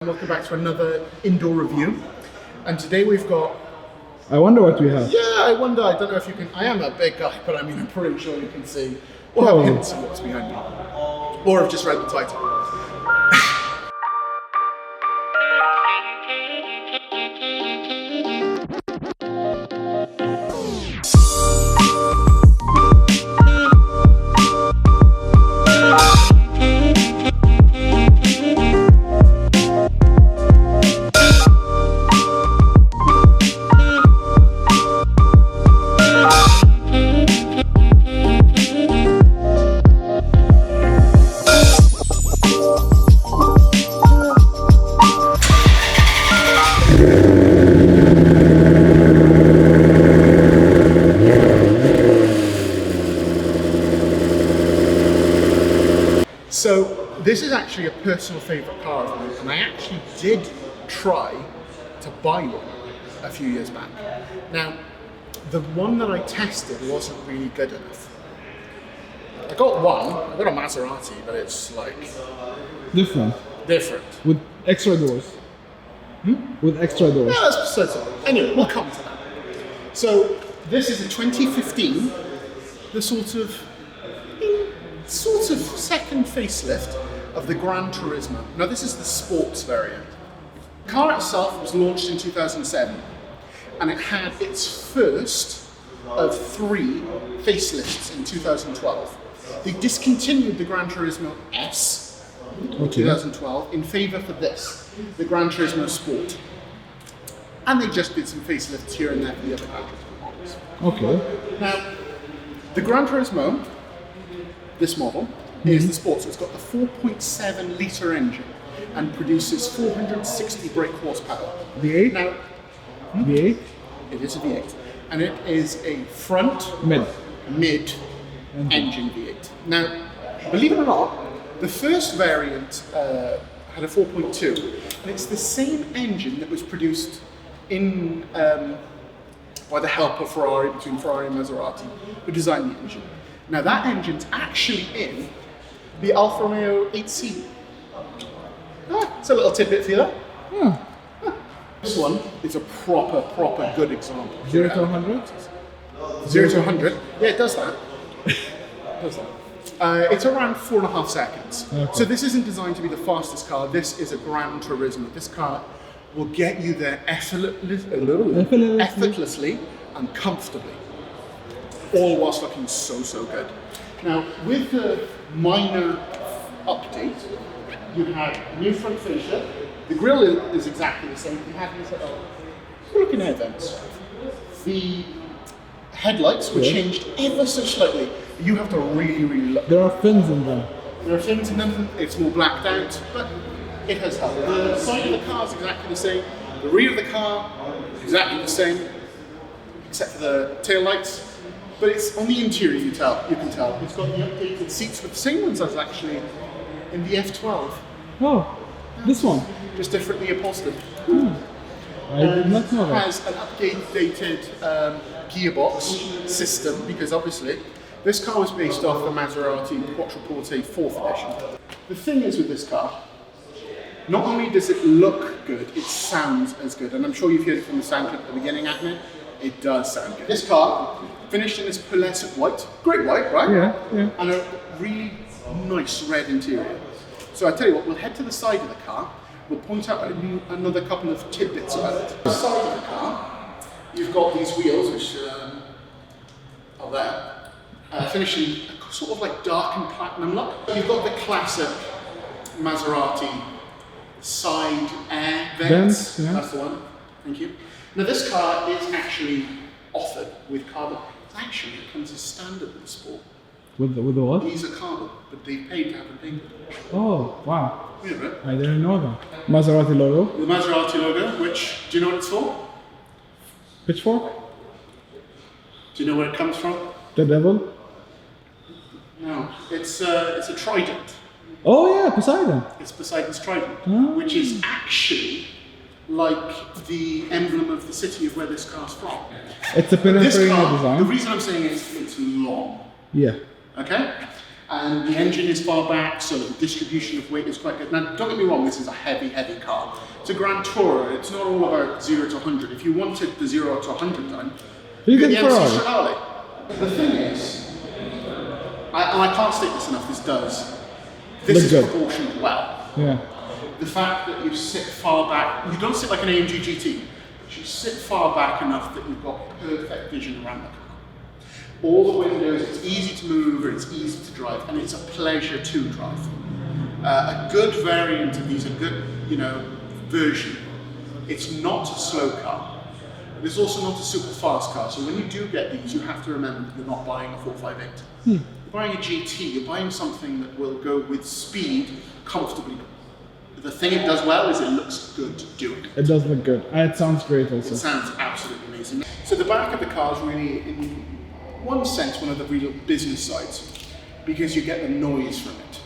Welcome back to another indoor review, and today we've got... I wonder what we have. Yeah, I wonder, I don't know if you can... I am a big guy, but I mean, I'm pretty sure you can see or have hints of what's behind me, or have just read the title. So this is actually a personal favourite car of mine, and I actually did try to buy one a few years back. Now, the one that I tested wasn't really good enough. I got one, I got a Maserati, but it's like... Different. With extra doors. With extra doors. Yeah, that's besides it. Anyway, we'll come to that. So this is a 2015, the sort of second facelift of the GranTurismo. Now this is the sports variant. The car itself was launched in 2007, and it had its first of 3 facelifts in 2012. They discontinued the GranTurismo S in 2012 in favour for this, the GranTurismo Sport. And they just did some facelifts here and there for the other GranTurismo models. Okay. Now, the GranTurismo, this model, is the Sport, so it's got the 4.7 litre engine and produces 460 brake horsepower. V8? Now, V8? it is a V8, and it is a front mid engine V8. Now, believe it or not, the first variant had a 4.2, and it's the same engine that was produced in by the help of Ferrari, between Ferrari and Maserati, who designed the engine. Now that engine's actually in the Alfa Romeo 8C. It's a little tidbit for you there. This one is a proper good example. 0 to 100? 0 to 100? Yeah, it does that. It's around 4.5 seconds. Okay. So this isn't designed to be the fastest car. This is a GranTurismo. This car will get you there effortlessly and comfortably, all whilst looking so good. Now, with the minor update, you have new front fascia. The grille is exactly the same. You have these looking head vents. The headlights were changed ever so slightly. You have to really look. There are fins in them. There are fins in them. It's more blacked out, but it has helped. The side of the car is exactly the same. The rear of the car is exactly the same, except for the tail lights. But it's on the interior. You can tell. It's got the updated seats with the same ones as actually in the F12. Oh, this one. Just differently upholstered. I did not know that. It has an updated gearbox system, because obviously this car was based off the Maserati Quattroporte 4th edition. The thing is with this car, not only does it look good, it sounds as good. And I'm sure you've heard it from the sound clip at the beginning, Ahmed. It does sound good. This car, finished in this pearlescent white, great white, right? Yeah. And a really nice red interior. So I tell you what, we'll head to the side of the car. We'll point out another couple of tidbits about it. On the side of the car, you've got these wheels, which are there, finished in a sort of like dark and platinum look. You've got the classic Maserati side air vents. That's the one. Thank you. Now this car is actually offered with carbon. Actually, it comes as standard with the Sport. With the what? These are carbon, but they paid to have them painted. Oh, wow. Yeah, right? I didn't know that. Maserati logo. The Maserati logo, which, do you know what it's for? Pitchfork? Do you know where it comes from? The devil? No, it's a trident. Oh yeah, Poseidon. It's Poseidon's trident, which is actually like the emblem of the city of where this car's from. It's a penetrating design. The reason I'm saying it's long. Yeah. Okay? and the engine is far back, so the distribution of weight is quite good. Now, don't get me wrong, this is a heavy car. It's a Grand Tourer. It's not all about 0 to 100. If you wanted the 0 to 100 time, you get get the the MC Ferrari. Stradale. The thing is, and I can't state this enough, this is good. proportioned well. Yeah. The fact that you sit far back, you don't sit like an AMG GT, but you sit far back enough that you've got perfect vision around the car. All the windows, it's easy to move, it's easy to drive, and it's a pleasure to drive. A good variant of these, a good, version. It's not a slow car. It's also not a super fast car. So when you do get these, you have to remember that you're not buying a 458. You're buying a GT. You're buying something that will go with speed comfortably. The thing it does well is it looks good doing it. It does look good. And it sounds great also. It sounds absolutely amazing. So the back of the car is really, in one sense, one of the real business sides, because you get the noise from it.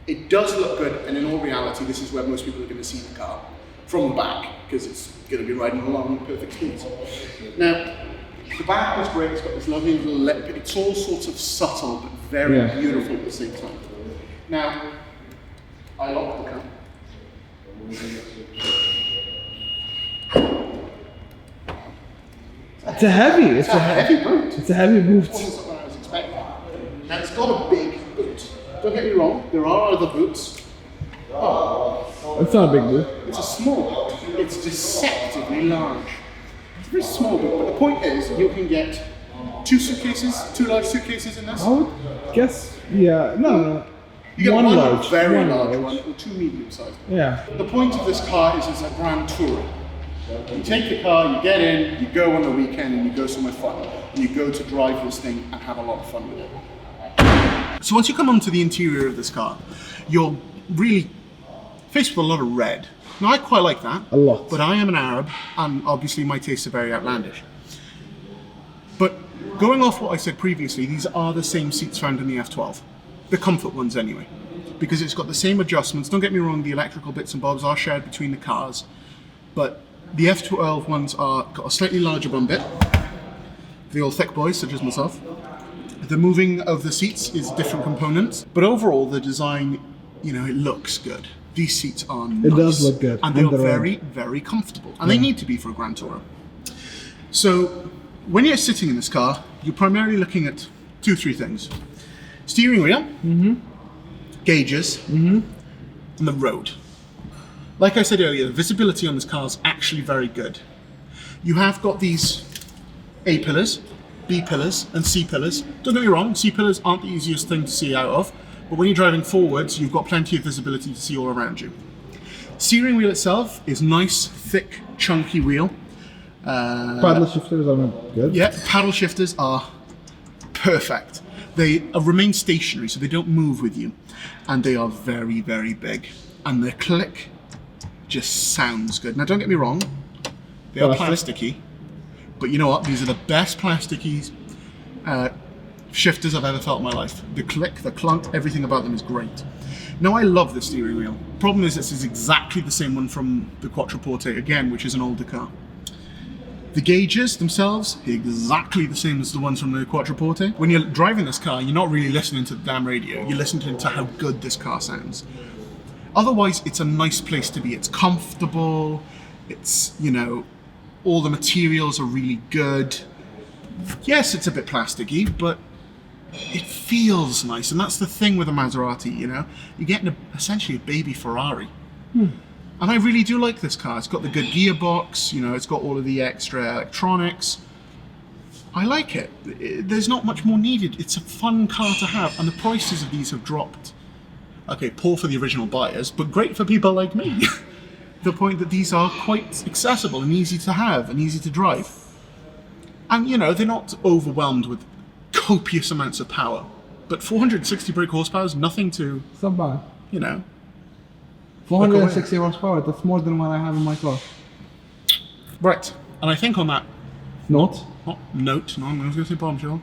It does look good, and in all reality, this is where most people are going to see the car, from the back, because it's going to be riding along at perfect speeds. Now, the back is great. It's got this lovely little lip. It's all sorts of subtle, but very beautiful at the same time. Now, I locked the car. It's a heavy. It's a heavy boot. It's a heavy boot. That's not what I was expecting. Now, it's got a big boot. Don't get me wrong, there are other boots. It's not a big boot. It's a small boot. It's deceptively large. It's a very small boot, but the point is, you can get two large suitcases in this. I would guess, no. You get one large, very large one, or two medium-sized. Yeah. The point of this car is it's a Grand Tourer. You take the car, you get in, you go on the weekend, and you go somewhere fun. And you go to drive this thing and have a lot of fun with it. So once you come onto the interior of this car, you're really faced with a lot of red. Now I quite like that. A lot. But I am an Arab, and obviously my tastes are very outlandish. But going off what I said previously, these are the same seats found in the F12. The comfort ones anyway. Because it's got the same adjustments. Don't get me wrong, the electrical bits and bobs are shared between the cars. But the F12 ones got a slightly larger bum bit. The old thick boys, such as myself. The moving of the seats is different components. But overall, the design, it looks good. These seats are nice. It does look good. And they are very, very comfortable. And they need to be for a Grand Tourer. So, when you're sitting in this car, you're primarily looking at 2-3 things. Steering wheel, gauges, and the road. Like I said earlier, the visibility on this car is actually very good. You have got these A-pillars, B-pillars, and C-pillars. Don't get me wrong, C-pillars aren't the easiest thing to see out of, but when you're driving forwards, you've got plenty of visibility to see all around you. Steering wheel itself is nice, thick, chunky wheel. Paddle shifters are good. Yeah, paddle shifters are perfect. They remain stationary, so they don't move with you. And they are very, very big. And the click just sounds good. Now, don't get me wrong, they are plasticky. But you know what? These are the best plasticky shifters I've ever felt in my life. The click, the clunk, everything about them is great. Now, I love the steering wheel. Problem is, this is exactly the same one from the Quattroporte, again, which is an older car. The gauges themselves, exactly the same as the ones from the Quattroporte. When you're driving this car, you're not really listening to the damn radio. You're listening to how good this car sounds. Otherwise, it's a nice place to be. It's comfortable. It's, all the materials are really good. Yes, it's a bit plasticky, but it feels nice. And that's the thing with a Maserati, You're getting essentially a baby Ferrari. And I really do like this car. It's got the good gearbox, it's got all of the extra electronics. I like it. There's not much more needed. It's a fun car to have, and the prices of these have dropped. Okay, poor for the original buyers, but great for people like me. The point that these are quite accessible and easy to have and easy to drive. And, they're not overwhelmed with copious amounts of power. But 460 brake horsepower is nothing to, It's not bad. 460 horsepower, that's more than what I have in my car. Right, and I think on that Note. I was going to say bombshell.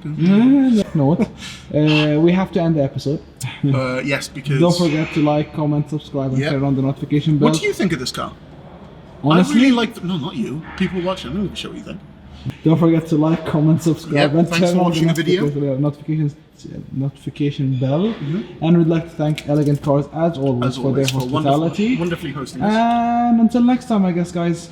Note. We have to end the episode. Yes, because... Don't forget to like, comment, subscribe, and turn on the notification bell. What do you think of this car? Honestly, I really like... No, not you. People watching. I'm not going to show what you think. Don't forget to like, comment, subscribe, and thanks turn for on watching the video. Notification bell. And we'd like to thank Elegant Cars as always for their hospitality. Wonderfully hosting us. And until next time, I guess, guys.